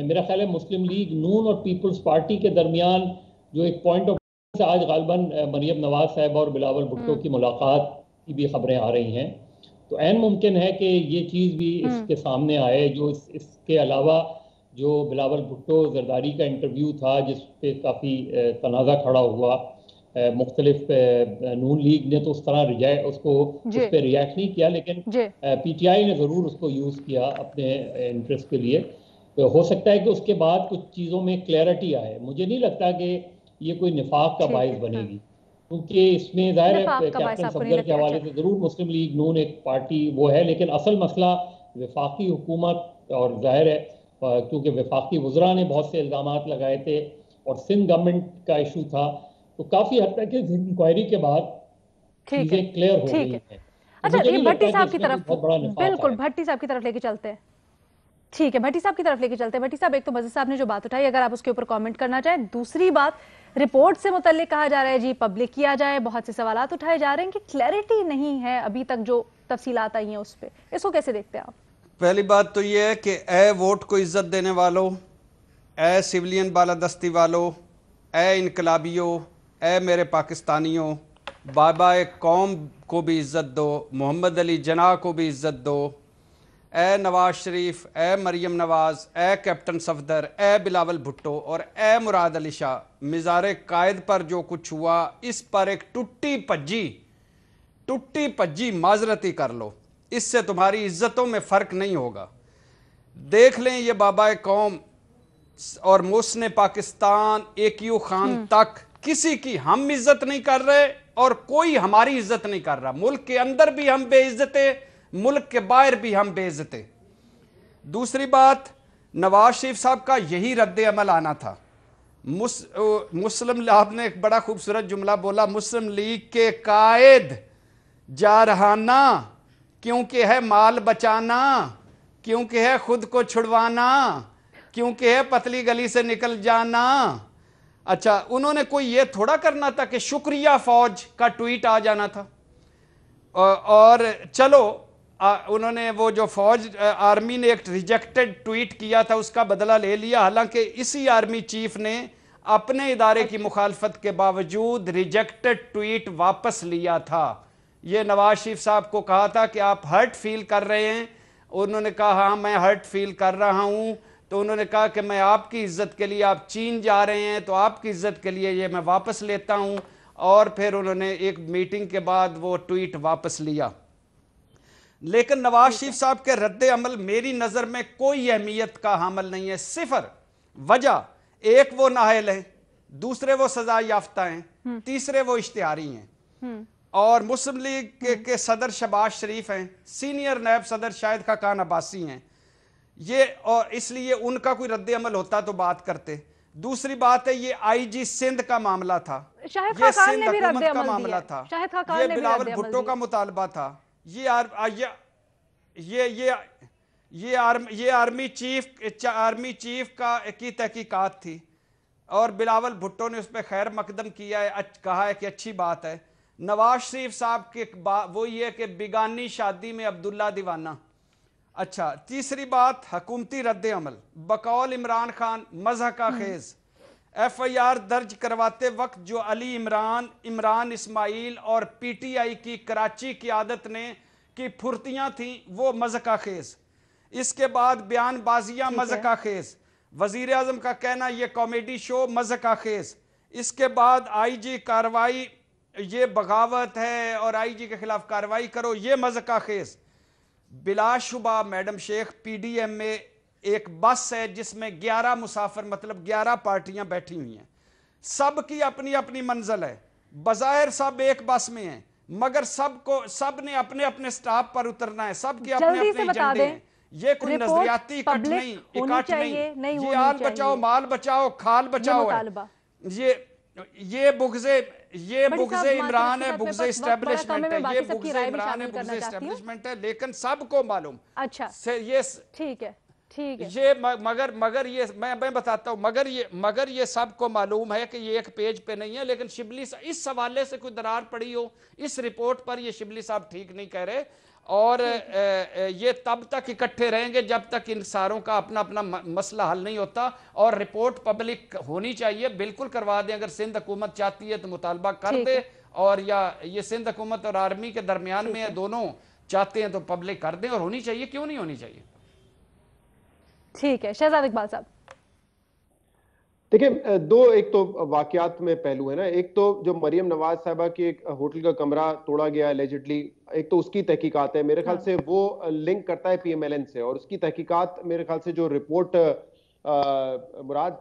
मेरा ख्याल है मुस्लिम लीग नून और पीपल्स पार्टी के दरमियान जो एक पॉइंट ऑफ से आज गालबन मरियम नवाज साहब और बिलावल भुट्टो की मुलाकात की भी खबरें आ रही हैं, तो ऐन मुमकिन है कि ये चीज़ भी इसके सामने आए। जो इसके अलावा जो बिलावल भुट्टो जरदारी का इंटरव्यू था जिस पे काफ़ी तनाज़ा खड़ा हुआ, मुख्तलिफ नून लीग ने तो उस तरह उस पर रिएक्ट नहीं किया, लेकिन PTI ने ज़रूर उसको यूज़ किया अपने इंटरेस्ट के लिए। तो हो सकता है कि उसके बाद कुछ चीज़ों में क्लैरिटी आए। मुझे नहीं लगता कि ये कोई निफाक का बाइस बनेगी, क्योंकि इसमें जाहिर है नफाक का कैप्टन बायस आपको नहीं सफदर के लगता? हवाले से जरूर मुस्लिम लीग नून एक पार्टी वो है, लेकिन असल मसला वफाकी हुकूमत और जाहिर है क्योंकि वफाकी वज़रा ने बहुत से इल्ज़ामात लगाए थे और सिंध गवर्नमेंट का इशू था, तो काफ़ी हद तक इस इंक्वायरी के बाद ठीक है, चीज़ें क्लियर हो ठीक गई है। हैं। तो अच्छा, मुझे ये नहीं भट्टी लगता कि साहब की इसमें कोई तरफ, बहुत बड़ा नफाक बिल्कुल है। भट्टी साहब की तरफ लेके चलते हैं। ठीक है, भट्टी साहब की तरफ लेके चलते हैं। भट्टी साहब, एक तो मजीद साहब ने जो बात उठाई, अगर आप उसके ऊपर कमेंट करना चाहें। दूसरी बात, रिपोर्ट से मुतल्लिक कहा जा रहा है जी पब्लिक किया जाए, बहुत से सवालात उठाए जा रहे हैं कि क्लैरिटी नहीं है अभी तक जो तफसीलात आई हैं उस पर, इसको कैसे देखते हैं आप? पहली बात तो यह है कि ए वोट को इज्जत देने वालों, ए सिविलियन बालादस्ती वालों, ए इनकलाबियों, ए मेरे पाकिस्तानियों, बाबा कौम को भी इज्जत दो, मोहम्मद अली जना को भी इज्जत दो, ए नवाज शरीफ, ए मरियम नवाज, ए कैप्टन सफदर, ए बिलावल भुट्टो और ए मुराद अली शाह। मिज़ार कायद पर जो कुछ हुआ, इस पर एक टुट्टी भज्जी माजरती कर लो, इससे तुम्हारी इज्जतों में फ़र्क नहीं होगा। देख लें ये बाबा कौम और मुस्ने पाकिस्तान AQ खान तक किसी की हम इज्जत नहीं कर रहे और कोई हमारी इज्जत नहीं कर रहा। मुल्क के अंदर भी हम बेइज्जते, मुल्क के बाहर भी हम बेइज्जते। दूसरी बात, नवाज शरीफ साहब का यही रद्द अमल आना था। मुस्लिम आपने एक बड़ा खूबसूरत जुमला बोला, मुस्लिम लीग के कायद जारहाना, क्योंकि है माल बचाना, क्योंकि है खुद को छुड़वाना, क्योंकि है पतली गली से निकल जाना। अच्छा, उन्होंने कोई ये थोड़ा करना था कि शुक्रिया फौज का ट्वीट आ जाना था और चलो उन्होंने वो जो फौज आर्मी ने एक रिजेक्टेड ट्वीट किया था उसका बदला ले लिया। हालांकि इसी आर्मी चीफ ने अपने इदारे की मुखालफत के बावजूद रिजेक्टेड ट्वीट वापस लिया था। ये नवाज शरीफ साहब को कहा था कि आप हर्ट फील कर रहे हैं, उन्होंने कहा हाँ मैं हर्ट फील कर रहा हूं, तो उन्होंने कहा कि मैं आपकी इज्जत के लिए, आप चीन जा रहे हैं तो आपकी इज्जत के लिए ये मैं वापस लेता हूं, और फिर उन्होंने एक मीटिंग के बाद वो ट्वीट वापस लिया। लेकिन नवाज शरीफ साहब के रद्द अमल मेरी नज़र में कोई अहमियत का हामिल नहीं है। सिफर वजह, एक वो नाअहल हैं, दूसरे वो सजा याफ्ता हैं, तीसरे वो इश्तिहारी हैं और मुस्लिम लीग के सदर शहबाज शरीफ हैं, सीनियर नायब सदर शाहिद खाकान अब्बासी हैं ये, और इसलिए उनका कोई रद्द अमल होता तो बात करते। दूसरी बात है ये IG सिंध का मामला था, ये सिंध हुकूमत का मामला था, ये बिलावल भुट्टो का मुतालबा था, ये आर्मी चीफ की तहकीकात थी और बिलावल भुट्टो ने उस पर खैर मकदम किया है, कहा है कि अच्छी बात है। नवाज शरीफ साहब के वो ये कि बिगानी शादी में अब्दुल्ला दीवाना। अच्छा, तीसरी बात हकूमती रद्द अमल बकौल इमरान खान मज़हक का खेज। FIR दर्ज करवाते वक्त जो अली इमरान इस्माइल और PTI की कराची क़यादत ने की फुर्तियाँ थीं वो मज़हक का खेज। इसके बाद बयानबाजियाँ मज़हक का खेज, वज़ीर आज़म का कहना ये कॉमेडी शो मज़हक का खेज। इसके बाद IG कार्रवाई, ये बगावत है और IG के खिलाफ कार्रवाई करो, ये मज़हक का खेज। बिलाशुबा मैडम शेख PDM में एक बस है जिसमें 11 मुसाफिर मतलब 11 पार्टियां बैठी हुई हैं, सब की अपनी अपनी मंजिल है, बज़ाहिर सब एक बस में हैं मगर सब ने अपने अपने स्टॉप पर उतरना है, सब के अपने अपने एजेंडे हैं। ये कोई नजरियाती इकट्ठ नहीं, ये आल बचाओ माल बचाओ खाल बचाओ है। ये बुग़्ज़े इमरान है, बुग़्ज़े इस्टेब्लिशमेंट है, ये बुग़्ज़े इमरान है, बुग़्ज़े इस्टेब्लिशमेंट है, लेकिन सबको मालूम। अच्छा ये ठीक है ये मगर ये मैं बताता हूँ, मगर ये सबको मालूम है कि ये एक पेज पे नहीं है। लेकिन शिबली इस हवाले से कोई दरार पड़ी हो इस रिपोर्ट पर, ये शिबली साहब ठीक नहीं कह रहे और ये तब तक इकट्ठे रहेंगे जब तक इन सारों का अपना अपना मसला हल नहीं होता। और रिपोर्ट पब्लिक होनी चाहिए, बिल्कुल करवा दें, अगर सिंध हुकूमत चाहती है तो मुतालबा कर दे, और या ये सिंध हुकूमत और आर्मी के दरमियान में है, दोनों चाहते हैं तो पब्लिक कर दें, और होनी चाहिए, क्यों नहीं होनी चाहिए। ठीक है, शहजाद इकबाल साहब। देखिए, एक तो वाकयात में पहलू है ना, एक तो जो मरियम नवाज साहबा की एक होटल का कमरा तोड़ा गया एलिजिडली, एक तो उसकी तहकीकात है, मेरे ख्याल से वो लिंक करता है PMLN से, और उसकी तहकीकात मेरे ख्याल से जो रिपोर्ट मुराद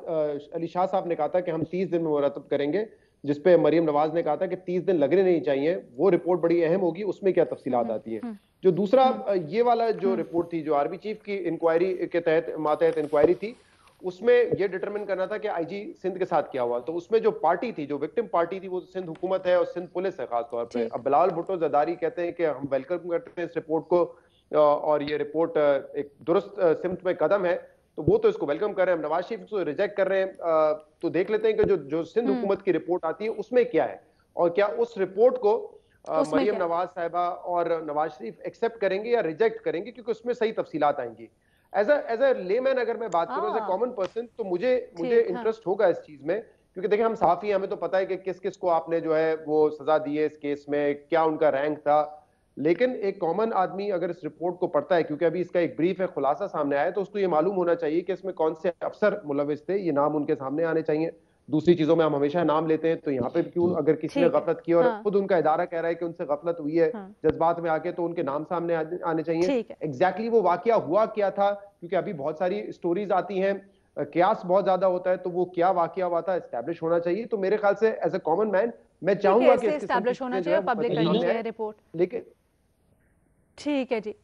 अली शाह साहब ने कहा था कि हम 30 दिन में मुरतब करेंगे, जिसपे मरियम नवाज ने कहा था कि 30 दिन लगने नहीं चाहिए, वो रिपोर्ट बड़ी अहम होगी, उसमें क्या तफसीलात आती हैं। जो दूसरा ये वाला जो रिपोर्ट थी, जो आर्मी चीफ की इंक्वायरी के तहत मातहत इंक्वायरी थी, उसमें ये डिटरमिन करना था कि आईजी सिंध के साथ क्या हुआ। तो उसमें जो पार्टी थी, जो विक्टिम पार्टी थी, वो सिंध हुकूमत है और सिंध पुलिस है खास तौर पे। अब बिलाल भुट्टो जरदारी कहते हैं कि हम वेलकम करते हैं इस रिपोर्ट को और ये रिपोर्ट एक दुरुस्त सिमत में कदम है, तो वो तो इसको वेलकम कर रहे हैं। हम नवाज शरीफ को रिजेक्ट कर रहे हैं। तो देख लेते हैं कि जो सिंध हुकूमत की रिपोर्ट आती है उसमें क्या है, और क्या उस रिपोर्ट को मरियम नवाज साहिबा और नवाज शरीफ एक्सेप्ट करेंगे या रिजेक्ट करेंगे, क्योंकि उसमें सही तफसीलात आएंगी। एज अ लेमैन अगर मैं बात करूं, एज अ कॉमन पर्सन, तो मुझे इंटरेस्ट होगा इस चीज में, क्योंकि देखिए हम साफी, हमें तो पता है कि किस किस को आपने जो है वो सजा दी है इस केस में, क्या उनका रैंक था। लेकिन एक कॉमन आदमी अगर इस रिपोर्ट को पढ़ता है, क्योंकि अभी इसका एक ब्रीफ है, खुलासा सामने आया है, तो उसको ये मालूम होना चाहिए कि इसमें कौन से अफसर मुलविस थे, ये नाम उनके सामने आने चाहिए। दूसरी चीजों में हम हमेशा नाम लेते हैं, तो यहाँ पे क्यों, अगर किसी ने गफलत की और खुद उनका इदारा कह रहा है कि उनसे गफलत हुई है जज्बात में आके, तो उनके नाम सामने आने चाहिए। एग्जैक्टली वो वाकया हुआ क्या था, क्योंकि अभी बहुत सारी स्टोरीज आती हैं, कयास बहुत ज्यादा होता है, तो वो क्या वाकया हुआ था एस्टैब्लिश होना चाहिए। तो मेरे ख्याल से एज अ कॉमन मैन मैं चाहूंगा कि एस्टैब्लिश होना चाहिए, पब्लिक करनी चाहिए रिपोर्ट। लेकिन ठीक है जी,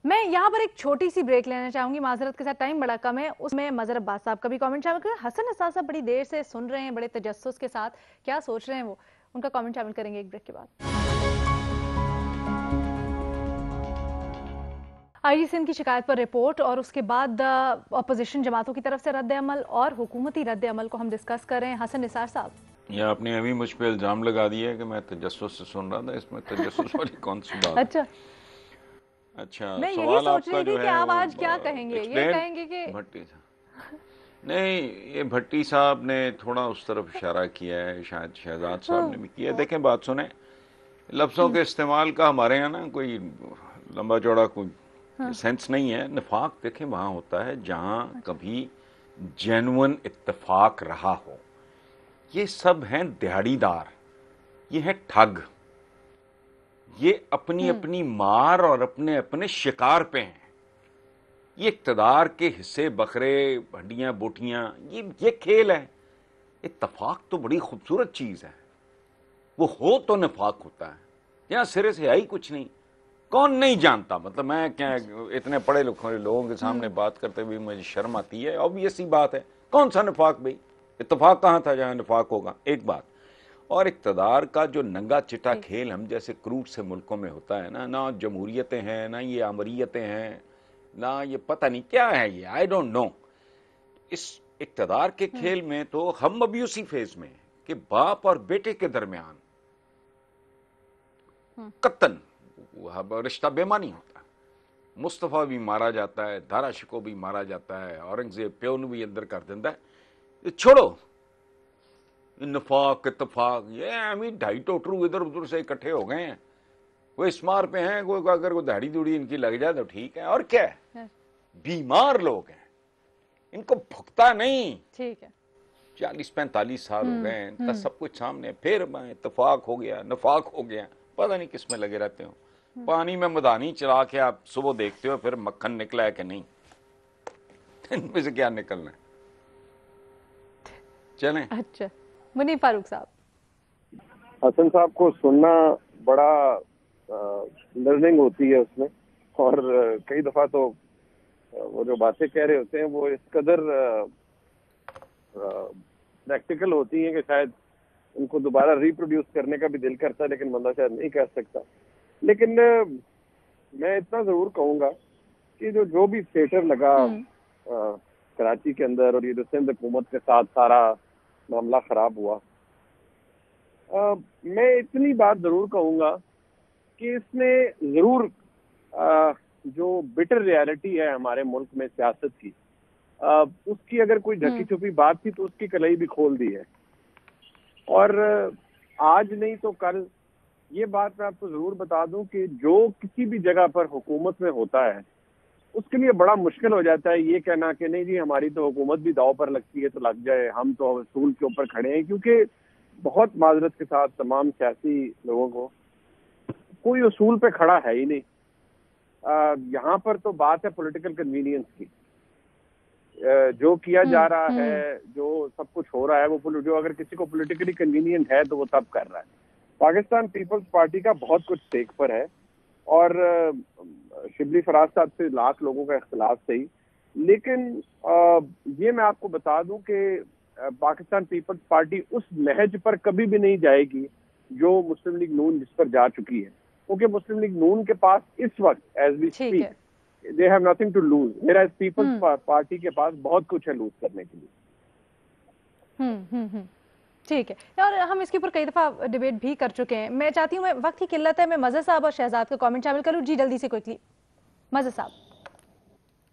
मैं यहाँ पर एक छोटी सी ब्रेक लेना चाहूंगी, माजरत के साथ टाइम बड़ा कम है। उसमें मजहर अब्बास साहब का भी कमेंट शामिल करें। हसन असाद साहब बड़ी देर से सुन रहे हैं, बड़े तजस्सुस के साथ, क्या सोच रहे हैं वो, उनका कमेंट शामिल करेंगे एक ब्रेक के बाद। आईजी सिंध की शिकायत पर रिपोर्ट और उसके बाद अपोजिशन जमातों की तरफ से रद्द अमल और हुकूमती रद्द अमल को हम डिस्कस कर रहे हैं। हसन निसार साहब, ये आपने अभी मुझ पर इल्जाम लगा दिया है कि मैं तजस्सुस से सुन रहा था, इसमें तजस्सुस वाली कौन सी बात? अच्छा, मैं यही सवाल सोच आपका रही जो थी है कि आप आज क्या कहेंगे, ये कहेंगे कि भट्टी साहब नहीं, ये भट्टी साहब ने थोड़ा उस तरफ इशारा किया है, शायद शहजाद साहब ने भी किया। देखें, बात सुने, लफ्ज़ों के इस्तेमाल का हमारे यहाँ ना कोई लंबा चौड़ा कोई सेंस नहीं है। निफाक देखें वहाँ होता है जहाँ कभी जेन्युइन इत्तेफाक रहा हो। ये सब हैं दिहाड़ीदार, ये हैं ठग, ये अपनी अपनी मार और अपने अपने शिकार पे हैं। ये इक्तदार के हिस्से, बकरे, हड्डियां, बोटियां, ये खेल है। इत्तफाक तो बड़ी खूबसूरत चीज है, वो हो तो निफाक होता है। यहाँ सिरे से आई कुछ नहीं, कौन नहीं जानता। मतलब मैं क्या इतने पढ़े लिखे लोगों के सामने बात करते हुए मुझे शर्म आती है। ऑब्वियस सी बात है, कौन सा निफाक भाई, इत्तफाक कहाँ था जहाँ निफाक होगा। एक बात, और इक्तदार का जो नंगा चिट्टा खेल हम जैसे क्रूर से मुल्कों में होता है ना, ना जमहूरियतें हैं, ना ये अमरीयतें हैं, ना ये पता नहीं क्या है, ये आई डोंट नो। इस इक्तदार के खेल में तो हम अब्यूसी फेज में कि बाप और बेटे के दरमियान कत्तन रिश्ता बेमानी होता है। मुस्तफ़ा भी मारा जाता है, दारा शिको भी मारा जाता है, औरंगजेब प्यो ने भी अंदर कर देता है। छोड़ो नफाक इत्तफाक, ये हमें ढाई टोटरू इधर उधर से इकट्ठे हो गए हैं, वो इस्मार पे हैं, कोई अगर कोई दाढ़ी दूढ़ी इनकी लग जाए तो ठीक है, और क्या है, बीमार लोग हैं, इनको भुगता नहीं। ठीक है, 40-45 साल हो गए, इनका सब कुछ सामने, फिर इत्तफाक हो गया, नफाक हो गया, पता नहीं किस में लगे रहते हो। पानी में मदानी चला के आप सुबह देखते हो फिर मक्खन निकला है कि नहीं, इनमें से क्या निकलना है। चलें। अच्छा, मुनीर फारूक साहब, हसन साहब को सुनना बड़ा लर्निंग होती है उसमें, और कई दफा तो वो जो बातें कह रहे होते हैं वो इस कदर प्रैक्टिकल होती हैं कि शायद उनको दोबारा रिप्रोड्यूस करने का भी दिल करता है, लेकिन बंदा शायद नहीं कर सकता। लेकिन मैं इतना जरूर कहूंगा कि जो भी थिएटर लगा कराची के अंदर, और ये जो सिंध हुकूमत के साथ सारा मामला खराब हुआ, मैं इतनी बात जरूर कहूंगा कि इसने जरूर जो बिटर रियलिटी है हमारे मुल्क में सियासत की, उसकी अगर कोई ढकी छुपी बात थी तो उसकी कलाई भी खोल दी है। और आज नहीं तो कल ये बात मैं आपको जरूर बता दूं कि जो किसी भी जगह पर हुकूमत में होता है उसके लिए बड़ा मुश्किल हो जाता है ये कहना कि नहीं जी हमारी तो हुकूमत भी दाव पर लगती है तो लग जाए, हम तो असूल के ऊपर खड़े हैं। क्योंकि बहुत माजरत के साथ तमाम सियासी लोगों को कोई उसूल पे खड़ा है ही नहीं। यहाँ पर तो बात है पॉलिटिकल कन्वीनियंस की। जो किया जा रहा है, जो सब कुछ हो रहा है, वो जो अगर किसी को पॉलिटिकली कन्वीनियंट है तो वो तब कर रहा है। पाकिस्तान पीपल्स पार्टी का बहुत कुछ स्टेक पर है और शिबली फराज साहब से लाख लोगों का इख्तिलाफ सही, लेकिन ये मैं आपको बता दूं कि पाकिस्तान पीपल्स पार्टी उस महज पर कभी भी नहीं जाएगी जो मुस्लिम लीग नून जिस पर जा चुकी है, क्योंकि मुस्लिम लीग नून के पास इस वक्त as we speak they have nothing to lose, मेरा पीपल्स पार्टी के पास बहुत कुछ है लूज करने के लिए। ठीक है, और हम इसके ऊपर कई दफा डिबेट भी कर चुके हैं। मैं चाहती हूँ, मैं वक्त की किल्लत है, मैं मज़हर साहब और शहजाद का कमेंट शामिल करूँ। जी जल्दी से क्विकली मज़हर साहब।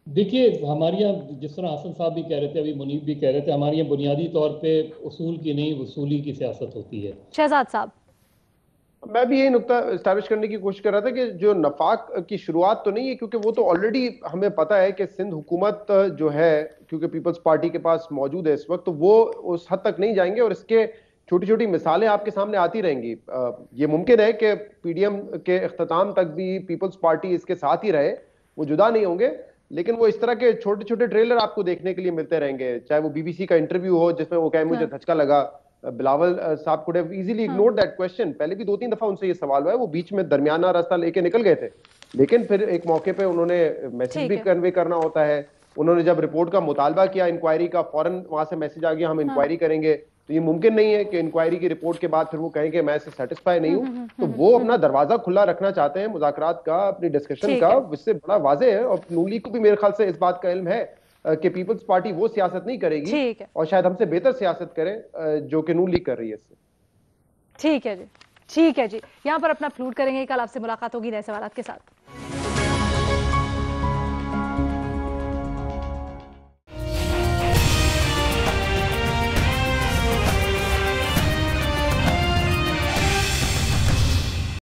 देखिए, हमारे यहाँ जिस तरह हसन साहब भी कह रहे थे, अभी मुनीब भी कह रहे थे, हमारे यहाँ बुनियादी तौर पे उसूल की नहीं वसूली की सियासत होती है। शहजाद साहब। मैं भी यही नुक्ता एस्टैब्लिश करने की कोशिश कर रहा था कि जो नफाक की शुरुआत तो नहीं है, क्योंकि वो तो ऑलरेडी हमें पता है कि सिंध हुकूमत जो है, क्योंकि पीपल्स पार्टी के पास मौजूद है इस वक्त, तो वो उस हद तक नहीं जाएंगे और इसके छोटी छोटी मिसालें आपके सामने आती रहेंगी। ये मुमकिन है कि पीडीएम के इख्तिताम तक भी पीपल्स पार्टी इसके साथ ही रहे, वो जुदा नहीं होंगे, लेकिन वो इस तरह के छोटे छोटे ट्रेलर आपको देखने के लिए मिलते रहेंगे। चाहे वो बीबीसी का इंटरव्यू हो जिसमें वो कहे मुझे धचका लगा, बिलावल साहब could have easily ignored that question. पहले भी 2-3 दफा उनसे ये सवाल हुआ है, वो बीच में दरमियाना रास्ता लेके निकल गए थे, लेकिन फिर एक मौके पे उन्होंने मैसेज भी कन्वे करना होता है। उन्होंने जब रिपोर्ट का मुतालबा किया इंक्वायरी का, फौरन वहां से मैसेज आ गया हम इंक्वायरी करेंगे। तो ये मुमकिन नहीं है कि इंक्वायरी की रिपोर्ट के बाद फिर वो कहें कि मैं इससे सेटिस्फाई नहीं हूं। तो वो अपना दरवाजा खुला रखना चाहते हैं मुज़ाकरात का, अपनी डिस्कशन का, इससे बड़ा वाज़ेह है। और नून लीग को भी मेरे ख्याल से इस बात का इल्म है कि पीपल्स पार्टी वो सियासत नहीं करेगी और शायद हमसे बेहतर सियासत करे जो कि नून लीग कर रही है इससे। ठीक है जी, ठीक है जी, यहाँ पर अपना फ्लूट करेंगे। कल आपसे मुलाकात होगी नए सवालात के साथ।